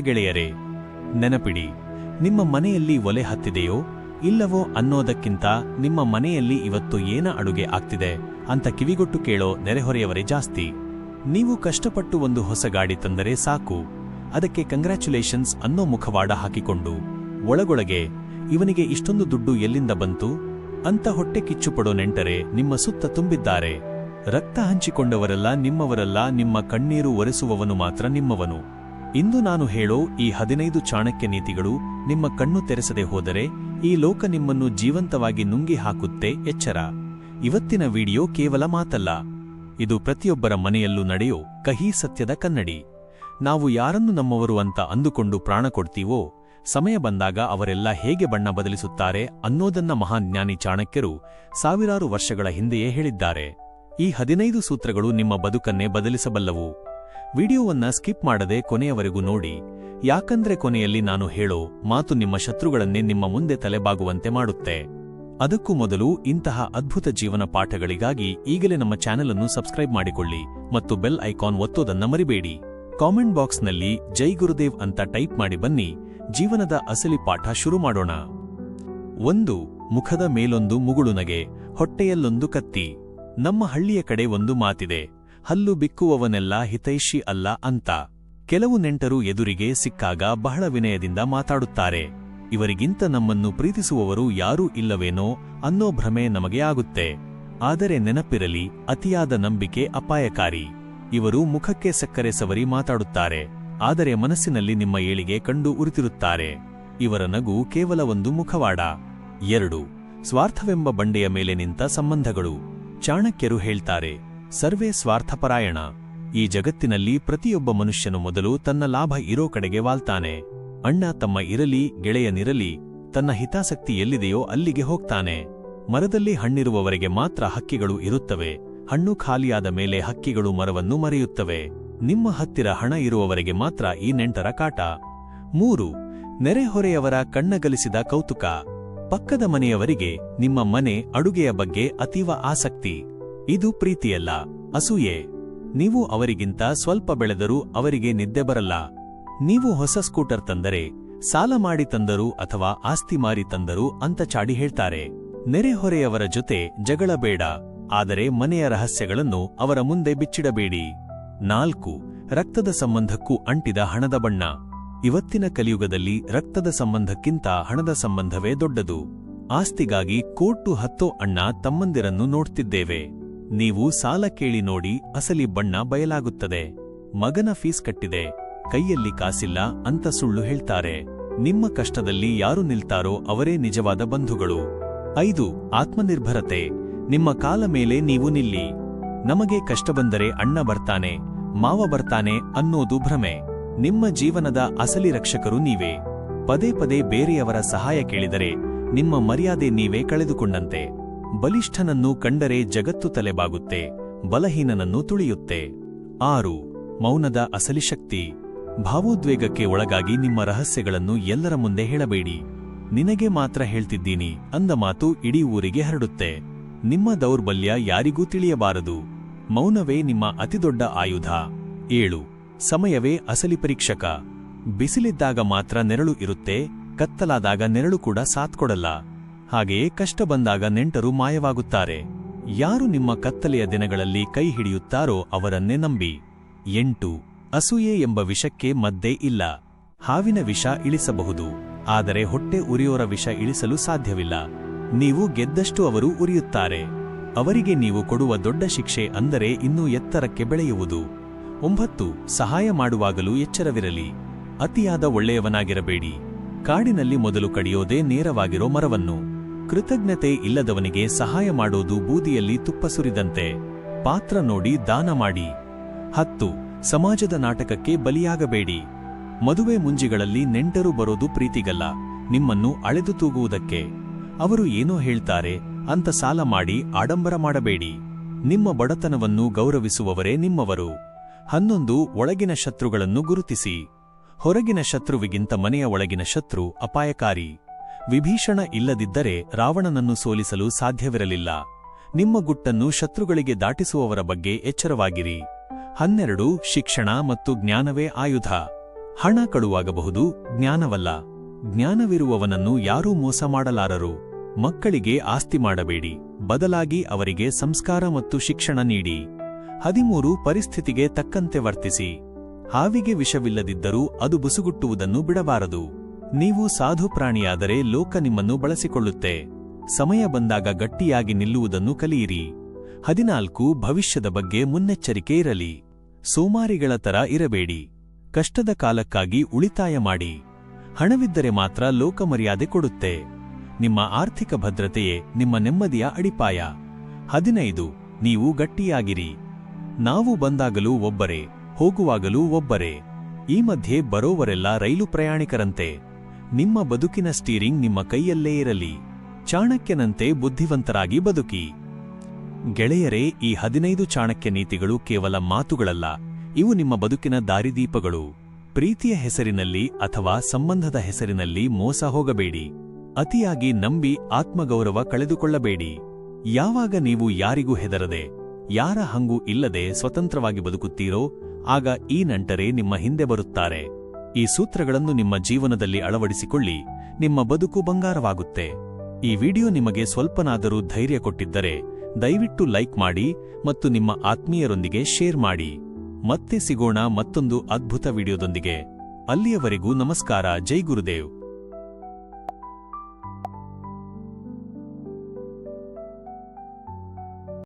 ಗೆಳೆಯರೇ, ನೆನಪಿಡಿ, ನಿಮ್ಮ ಮನೆಯಲ್ಲಿ ಒಲೆ ಹತ್ತಿದೆಯೋ ಇಲ್ಲವೋ ಅನ್ನೋದಕ್ಕಿಂತ ನಿಮ್ಮ ಮನೆಯಲ್ಲಿ ಇವತ್ತು ಏನ ಅಡುಗೆ ಆಗ್ತಿದೆ ಅಂತ ಕಿವಿಗೊಟ್ಟು ಕೇಳೋ ನೆರೆಹೊರೆಯವರೇ ಜಾಸ್ತಿ. ನೀವು ಕಷ್ಟಪಟ್ಟು ಒಂದು ಹೊಸ ಗಾಡಿ ತಂದರೆ ಸಾಕು, ಅದಕ್ಕೆ ಕಂಗ್ರ್ಯಾಚುಲೇಷನ್ಸ್ ಅನ್ನೋ ಮುಖವಾಡ ಹಾಕಿಕೊಂಡು ಒಳಗೊಳಗೆ ಇವನಿಗೆ ಇಷ್ಟೊಂದು ದುಡ್ಡು ಎಲ್ಲಿಂದ ಬಂತು ಅಂತ ಹೊಟ್ಟೆ ಕಿಚ್ಚುಪಡೋ ನೆಂಟರೆ ನಿಮ್ಮ ಸುತ್ತ ತುಂಬಿದ್ದಾರೆ. ರಕ್ತ ಹಂಚಿಕೊಂಡವರೆಲ್ಲ ನಿಮ್ಮವರಲ್ಲ, ನಿಮ್ಮ ಕಣ್ಣೀರು ಒರೆಸುವವನು ಮಾತ್ರ ನಿಮ್ಮವನು. ಇಂದು ನಾನು ಹೇಳೋ ಈ 15 ಚಾಣಕ್ಯ ನೀತಿಗಳು ನಿಮ್ಮ ಕಣ್ಣು ತೆರೆಸದೆ ಹೋದರೆ ಈ ಲೋಕ ನಿಮ್ಮನ್ನು ಜೀವಂತವಾಗಿ ನುಂಗಿ ಹಾಕುತ್ತೆ. ಎಚ್ಚರ. ಇವತ್ತಿನ ವಿಡಿಯೋ ಕೇವಲ ಮಾತಲ್ಲ, ಇದು ಪ್ರತಿಯೊಬ್ಬರ ಮನೆಯಲ್ಲೂ ನಡೆಯೋ ಕಹಿ ಸತ್ಯದ ಕನ್ನಡಿ. ನಾವು ಯಾರನ್ನು ನಮ್ಮವರು ಅಂತ ಅಂದುಕೊಂಡು ಪ್ರಾಣ ಕೊಡ್ತೀವೋ, ಸಮಯ ಬಂದಾಗ ಅವರೆಲ್ಲ ಹೇಗೆ ಬಣ್ಣ ಬದಲಿಸುತ್ತಾರೆ ಅನ್ನೋದನ್ನ ಮಹಾನ್ ಜ್ಞಾನಿ ಚಾಣಕ್ಯರು ಸಾವಿರಾರು ವರ್ಷಗಳ ಹಿಂದೆಯೇ ಹೇಳಿದ್ದಾರೆ. ಈ 15 ಸೂತ್ರಗಳು ನಿಮ್ಮ ಬದುಕನ್ನೇ ಬದಲಿಸಬಲ್ಲವು. ವಿಡಿಯೋವನ್ನ ಸ್ಕಿಪ್ ಮಾಡದೆ ಕೊನೆಯವರೆಗೂ ನೋಡಿ, ಯಾಕಂದ್ರೆ ಕೊನೆಯಲ್ಲಿ ನಾನು ಹೇಳೋ ಮಾತು ನಿಮ್ಮ ಶತ್ರುಗಳನ್ನೇ ನಿಮ್ಮ ಮುಂದೆ ತಲೆಬಾಗುವಂತೆ ಮಾಡುತ್ತೆ. ಅದಕ್ಕೂ ಮೊದಲು ಇಂತಹ ಅದ್ಭುತ ಜೀವನ ಪಾಠಗಳಿಗಾಗಿ ಈಗಲೇ ನಮ್ಮ ಚಾನೆಲ್ ಅನ್ನು ಸಬ್ಸ್ಕ್ರೈಬ್ ಮಾಡಿಕೊಳ್ಳಿ ಮತ್ತು ಬೆಲ್ ಐಕಾನ್ ಒತ್ತೋದನ್ನ ಮರಿಬೇಡಿ. ಕಾಮೆಂಟ್ ಬಾಕ್ಸ್ನಲ್ಲಿ ಜೈ ಗುರುದೇವ್ ಅಂತ ಟೈಪ್ ಮಾಡಿ ಬನ್ನಿ. ಜೀವನದ ಅಸಲಿ ಪಾಠ ಶುರು ಮಾಡೋಣ. 1. ಮುಖದ ಮೇಲೊಂದು ಮುಗುಳುನಗೆ, ಹೊಟ್ಟೆಯಲ್ಲೊಂದು ಕತ್ತಿ. ನಮ್ಮ ಹಳ್ಳಿಯ ಕಡೆ ಒಂದು ಮಾತಿದೆ, ಹಲ್ಲು ಬಿಕ್ಕುವವನೆಲ್ಲ ಹಿತೈಷಿ ಅಲ್ಲ ಅಂತ. ಕೆಲವು ನೆಂಟರು ಎದುರಿಗೆ ಸಿಕ್ಕಾಗ ಬಹಳ ವಿನಯದಿಂದ ಮಾತಾಡುತ್ತಾರೆ. ಇವರಿಗಿಂತ ನಮ್ಮನ್ನು ಪ್ರೀತಿಸುವವರು ಯಾರೂ ಇಲ್ಲವೇನೋ ಅನ್ನೋ ಭ್ರಮೆ ನಮಗೆ ಆಗುತ್ತೆ. ಆದರೆ ನೆನಪಿರಲಿ, ಅತಿಯಾದ ನಂಬಿಕೆ ಅಪಾಯಕಾರಿ. ಇವರು ಮುಖಕ್ಕೆ ಸಕ್ಕರೆ ಸವರಿ ಮಾತಾಡುತ್ತಾರೆ, ಆದರೆ ಮನಸ್ಸಿನಲ್ಲಿ ನಿಮ್ಮ ಏಳಿಗೆ ಕಂಡು ಉರಿತಿರುತ್ತಾರೆ. ಇವರ ನಗು ಕೇವಲ ಒಂದು ಮುಖವಾಡ. 2. ಸ್ವಾರ್ಥವೆಂಬ ಬಂಡೆಯ ಮೇಲೆ ನಿಂತ ಸಂಬಂಧಗಳು. ಚಾಣಕ್ಯರು ಹೇಳ್ತಾರೆ, ಸರ್ವೇ ಸ್ವಾರ್ಥಪರಾಯಣ. ಈ ಜಗತ್ತಿನಲ್ಲಿ ಪ್ರತಿಯೊಬ್ಬ ಮನುಷ್ಯನು ಮೊದಲು ತನ್ನ ಲಾಭ ಇರೋ ಕಡೆಗೆ ವಾಲ್ತಾನೆ. ಅಣ್ಣ ತಮ್ಮ ಇರಲಿ, ಗೆಳೆಯನಿರಲಿ, ತನ್ನ ಹಿತಾಸಕ್ತಿ ಎಲ್ಲಿದೆಯೋ ಅಲ್ಲಿಗೆ ಹೋಗ್ತಾನೆ. ಮರದಲ್ಲಿ ಹಣ್ಣಿರುವವರೆಗೆ ಮಾತ್ರ ಹಕ್ಕಿಗಳು ಇರುತ್ತವೆ, ಹಣ್ಣು ಖಾಲಿಯಾದ ಮೇಲೆ ಹಕ್ಕಿಗಳು ಮರವನ್ನು ಮರೆಯುತ್ತವೆ. ನಿಮ್ಮ ಹತ್ತಿರ ಹಣ ಇರುವವರೆಗೆ ಮಾತ್ರ ಈ ನೆಂಟರ ಕಾಟ. 3. ನೆರೆಹೊರೆಯವರ ಕಣ್ಣಗಲಿಸಿದ ಕೌತುಕ. ಪಕ್ಕದ ಮನೆಯವರಿಗೆ ನಿಮ್ಮ ಮನೆ ಅಡುಗೆಯ ಬಗ್ಗೆ ಅತೀವ ಆಸಕ್ತಿ. ಇದು ಪ್ರೀತಿಯಲ್ಲ, ಅಸೂಯೆ. ನೀವು ಅವರಿಗಿಂತ ಸ್ವಲ್ಪ ಬೆಳೆದರೂ ಅವರಿಗೆ ನಿದ್ದೆ ಬರಲ್ಲ. ನೀವು ಹೊಸ ಸ್ಕೂಟರ್ ತಂದರೆ, ಸಾಲ ಮಾಡಿ ತಂದರು ಅಥವಾ ಆಸ್ತಿ ಮಾರಿ ತಂದರು ಅಂತ ಚಾಡಿ ಹೇಳ್ತಾರೆ. ನೆರೆಹೊರೆಯವರ ಜೊತೆ ಜಗಳ ಬೇಡ, ಆದರೆ ಮನೆಯ ರಹಸ್ಯಗಳನ್ನು ಅವರ ಮುಂದೆ ಬಿಚ್ಚಿಡಬೇಡಿ. 4. ರಕ್ತದ ಸಂಬಂಧಕ್ಕೂ ಅಂಟಿದ ಹಣದ ಬಣ್ಣ. ಇವತ್ತಿನ ಕಲಿಯುಗದಲ್ಲಿ ರಕ್ತದ ಸಂಬಂಧಕ್ಕಿಂತ ಹಣದ ಸಂಬಂಧವೇ ದೊಡ್ಡದು. ಆಸ್ತಿಗಾಗಿ ಕೋರ್ಟು ಹತ್ತೋ ಅಣ್ಣ ತಮ್ಮಂದಿರನ್ನು ನೋಡ್ತಿದ್ದೇವೆ. ನೀವು ಸಾಲ ಕೇಳಿ ನೋಡಿ, ಅಸಲಿ ಬಣ್ಣ ಬಯಲಾಗುತ್ತದೆ. ಮಗನ ಫೀಸ್ ಕಟ್ಟಿದೆ, ಕೈಯಲ್ಲಿ ಕಾಸಿಲ್ಲ ಅಂತ ಸುಳ್ಳು ಹೇಳ್ತಾರೆ. ನಿಮ್ಮ ಕಷ್ಟದಲ್ಲಿ ಯಾರು ನಿಲ್ತಾರೋ ಅವರೇ ನಿಜವಾದ ಬಂಧುಗಳು. 5. ಆತ್ಮನಿರ್ಭರತೆ. ನಿಮ್ಮ ಕಾಲ ಮೇಲೆ ನೀವು ನಿಲ್ಲಿ. ನಮಗೆ ಕಷ್ಟ ಬಂದರೆ ಅಣ್ಣ ಬರ್ತಾನೆ, ಮಾವ ಬರ್ತಾನೆ ಅನ್ನೋದು ಭ್ರಮೆ. ನಿಮ್ಮ ಜೀವನದ ಅಸಲಿ ರಕ್ಷಕರು ನೀವೇ. ಪದೇ ಪದೇ ಬೇರೆಯವರ ಸಹಾಯ ಕೇಳಿದರೆ ನಿಮ್ಮ ಮರ್ಯಾದೆ ನೀವೇ ಕಳೆದುಕೊಂಡಂತೆ. ಬಲಿಷ್ಠನನ್ನು ಕಂಡರೆ ಜಗತ್ತು ತಲೆಬಾಗುತ್ತೆ, ಬಲಹೀನನನ್ನು ತುಳಿಯುತ್ತೆ. 6. ಮೌನದ ಅಸಲಿ ಶಕ್ತಿ. ಭಾವೋದ್ವೇಗಕ್ಕೆ ಒಳಗಾಗಿ ನಿಮ್ಮ ರಹಸ್ಯಗಳನ್ನು ಎಲ್ಲರ ಮುಂದೆ ಹೇಳಬೇಡಿ. ನಿನಗೆ ಮಾತ್ರ ಹೇಳ್ತಿದ್ದೀನಿ ಅಂದ ಮಾತು ಇಡೀ ಊರಿಗೆ ಹರಡುತ್ತೆ. ನಿಮ್ಮ ದೌರ್ಬಲ್ಯ ಯಾರಿಗೂ ತಿಳಿಯಬಾರದು. ಮೌನವೇ ನಿಮ್ಮ ಅತಿದೊಡ್ಡ ಆಯುಧ. 7. ಸಮಯವೇ ಅಸಲಿ ಪರೀಕ್ಷಕ. ಬಿಸಿಲಿದ್ದಾಗ ಮಾತ್ರ ನೆರಳು ಇರುತ್ತೆ, ಕತ್ತಲಾದಾಗ ನೆರಳು ಕೂಡ ಸಾಥ್ ಕೊಡಲ್ಲ. ಹಾಗೆಯೇ ಕಷ್ಟ ಬಂದಾಗ ನೆಂಟರು ಮಾಯವಾಗುತ್ತಾರೆ. ಯಾರು ನಿಮ್ಮ ಕತ್ತಲೆಯ ದಿನಗಳಲ್ಲಿ ಕೈ ಹಿಡಿಯುತ್ತಾರೋ ಅವರನ್ನೇ ನಂಬಿ. 8. ಅಸೂಯೆ ಎಂಬ ವಿಷಕ್ಕೆ ಮದ್ದೇ ಇಲ್ಲ. ಹಾವಿನ ವಿಷ ಇಳಿಸಬಹುದು, ಆದರೆ ಹೊಟ್ಟೆ ಉರಿಯೋರ ವಿಷ ಇಳಿಸಲು ಸಾಧ್ಯವಿಲ್ಲ. ನೀವು ಗೆದ್ದಷ್ಟು ಅವರು ಉರಿಯುತ್ತಾರೆ. ಅವರಿಗೆ ನೀವು ಕೊಡುವ ದೊಡ್ಡ ಶಿಕ್ಷೆ ಅಂದರೆ ಇನ್ನೂ ಎತ್ತರಕ್ಕೆ ಬೆಳೆಯುವುದು. 9. ಸಹಾಯ ಮಾಡುವಾಗಲೂ ಎಚ್ಚರವಿರಲಿ. ಅತಿಯಾದ ಒಳ್ಳೆಯವನಾಗಿರಬೇಡಿ. ಕಾಡಿನಲ್ಲಿ ಮೊದಲು ಕಡಿಯೋದೇ ನೇರವಾಗಿರೋ ಮರವನ್ನು. ಕೃತಜ್ಞತೆ ಇಲ್ಲದವನಿಗೆ ಸಹಾಯ ಮಾಡೋದು ಬೂದಿಯಲ್ಲಿ ತುಪ್ಪ ಸುರಿದಂತೆ. ಪಾತ್ರ ನೋಡಿ ದಾನ ಮಾಡಿ. 10. ಸಮಾಜದ ನಾಟಕಕ್ಕೆ ಬಲಿಯಾಗಬೇಡಿ. ಮದುವೆ ಮುಂಜಿಗಳಲ್ಲಿ ನೆಂಟರು ಬರೋದು ಪ್ರೀತಿಗಲ್ಲ, ನಿಮ್ಮನ್ನು ಅಳೆದು ತೂಗುವುದಕ್ಕೆ. ಅವರು ಏನೋ ಹೇಳ್ತಾರೆ ಅಂತ ಸಾಲ ಮಾಡಿ ಆಡಂಬರ ಮಾಡಬೇಡಿ. ನಿಮ್ಮ ಬಡತನವನ್ನು ಗೌರವಿಸುವವರೇ ನಿಮ್ಮವರು. 11. ಒಳಗಿನ ಶತ್ರುಗಳನ್ನು ಗುರುತಿಸಿ. ಹೊರಗಿನ ಶತ್ರುವಿಗಿಂತ ಮನೆಯ ಒಳಗಿನ ಶತ್ರು ಅಪಾಯಕಾರಿ. ವಿಭೀಷಣ ಇಲ್ಲದಿದ್ದರೆ ರಾವಣನನ್ನು ಸೋಲಿಸಲು ಸಾಧ್ಯವಿರಲಿಲ್ಲ. ನಿಮ್ಮ ಗುಟ್ಟನ್ನು ಶತ್ರುಗಳಿಗೆ ದಾಟಿಸುವವರ ಬಗ್ಗೆ ಎಚ್ಚರವಾಗಿರಿ. 12. ಶಿಕ್ಷಣ ಮತ್ತು ಜ್ಞಾನವೇ ಆಯುಧ. ಹಣ ಕಳುವಾಗಬಹುದು, ಜ್ಞಾನವಲ್ಲ. ಜ್ಞಾನವಿರುವವನನ್ನು ಯಾರೂ ಮೋಸ ಮಾಡಲಾರರು. ಮಕ್ಕಳಿಗೆ ಆಸ್ತಿ ಮಾಡಬೇಡಿ, ಬದಲಾಗಿ ಅವರಿಗೆ ಸಂಸ್ಕಾರ ಮತ್ತು ಶಿಕ್ಷಣ ನೀಡಿ. 13 ಪರಿಸ್ಥಿತಿಗೆ ತಕ್ಕಂತೆ ವರ್ತಿಸಿ. ಹಾವಿಗೆ ವಿಷವಿಲ್ಲದಿದ್ದರೂ ಅದು ಬುಸುಗುಟ್ಟುವುದನ್ನು ಬಿಡಬಾರದು. ನೀವು ಸಾಧು ಪ್ರಾಣಿಯಾದರೆ ಲೋಕ ನಿಮ್ಮನ್ನು ಬಳಸಿಕೊಳ್ಳುತ್ತೆ. ಸಮಯ ಬಂದಾಗ ಗಟ್ಟಿಯಾಗಿ ನಿಲ್ಲುವುದನ್ನು ಕಲಿಯಿರಿ. 14 ಭವಿಷ್ಯದ ಬಗ್ಗೆ ಮುನ್ನೆಚ್ಚರಿಕೆ ಇರಲಿ. ಸೋಮಾರಿಗಳ ತರ ಇರಬೇಡಿ. ಕಷ್ಟದ ಕಾಲಕ್ಕಾಗಿ ಉಳಿತಾಯ ಮಾಡಿ. ಹಣವಿದ್ದರೆ ಮಾತ್ರ ಲೋಕ ಮರ್ಯಾದೆ ಕೊಡುತ್ತೆ. ನಿಮ್ಮ ಆರ್ಥಿಕ ಭದ್ರತೆಯೇ ನಿಮ್ಮ ನೆಮ್ಮದಿಯ ಅಡಿಪಾಯ. 15 ನೀವು ಗಟ್ಟಿಯಾಗಿರಿ. ನಾವು ಬಂದಾಗಲೂ ಒಬ್ಬರೇ, ಹೋಗುವಾಗಲೂ ಒಬ್ಬರೇ. ಈ ಮಧ್ಯೆ ಬರೋವರೆಲ್ಲ ರೈಲು ಪ್ರಯಾಣಿಕರಂತೆ. ನಿಮ್ಮ ಬದುಕಿನ ಸ್ಟೀರಿಂಗ್ ನಿಮ್ಮ ಕೈಯಲ್ಲೇ ಇರಲಿ. ಚಾಣಕ್ಯನಂತೆ ಬುದ್ಧಿವಂತರಾಗಿ ಬದುಕಿ. ಗೆಳೆಯರೇ, ಈ 15 ಚಾಣಕ್ಯ ನೀತಿಗಳು ಕೇವಲ ಮಾತುಗಳಲ್ಲ, ಇವು ನಿಮ್ಮ ಬದುಕಿನ ದಾರಿದೀಪಗಳು. ಪ್ರೀತಿಯ ಹೆಸರಿನಲ್ಲಿ ಅಥವಾ ಸಂಬಂಧದ ಹೆಸರಿನಲ್ಲಿ ಮೋಸ ಹೋಗಬೇಡಿ. ಅತಿಯಾಗಿ ನಂಬಿ ಆತ್ಮಗೌರವ ಕಳೆದುಕೊಳ್ಳಬೇಡಿ. ಯಾವಾಗ ನೀವು ಯಾರಿಗೂ ಹೆದರದೆ, ಯಾರ ಹಂಗೂ ಇಲ್ಲದೆ ಸ್ವತಂತ್ರವಾಗಿ ಬದುಕುತ್ತೀರೋ, ಆಗ ಈ ನಂಟರೇ ನಿಮ್ಮ ಹಿಂದೆ ಬರುತ್ತಾರೆ. ಈ ಸೂತ್ರಗಳನ್ನು ನಿಮ್ಮ ಜೀವನದಲ್ಲಿ ಅಳವಡಿಸಿಕೊಳ್ಳಿ, ನಿಮ್ಮ ಬದುಕು ಬಂಗಾರವಾಗುತ್ತೆ. ಈ ವಿಡಿಯೋ ನಿಮಗೆ ಸ್ವಲ್ಪನಾದರೂ ಧೈರ್ಯ ಕೊಟ್ಟಿದ್ದರೆ ದಯವಿಟ್ಟು ಲೈಕ್ ಮಾಡಿ ಮತ್ತು ನಿಮ್ಮ ಆತ್ಮೀಯರೊಂದಿಗೆ ಶೇರ್ ಮಾಡಿ. ಮತ್ತೆ ಸಿಗೋಣ ಮತ್ತೊಂದು ಅದ್ಭುತ ವಿಡಿಯೋದೊಂದಿಗೆ. ಅಲ್ಲಿಯವರೆಗೂ ನಮಸ್ಕಾರ. ಜೈ ಗುರುದೇವ್.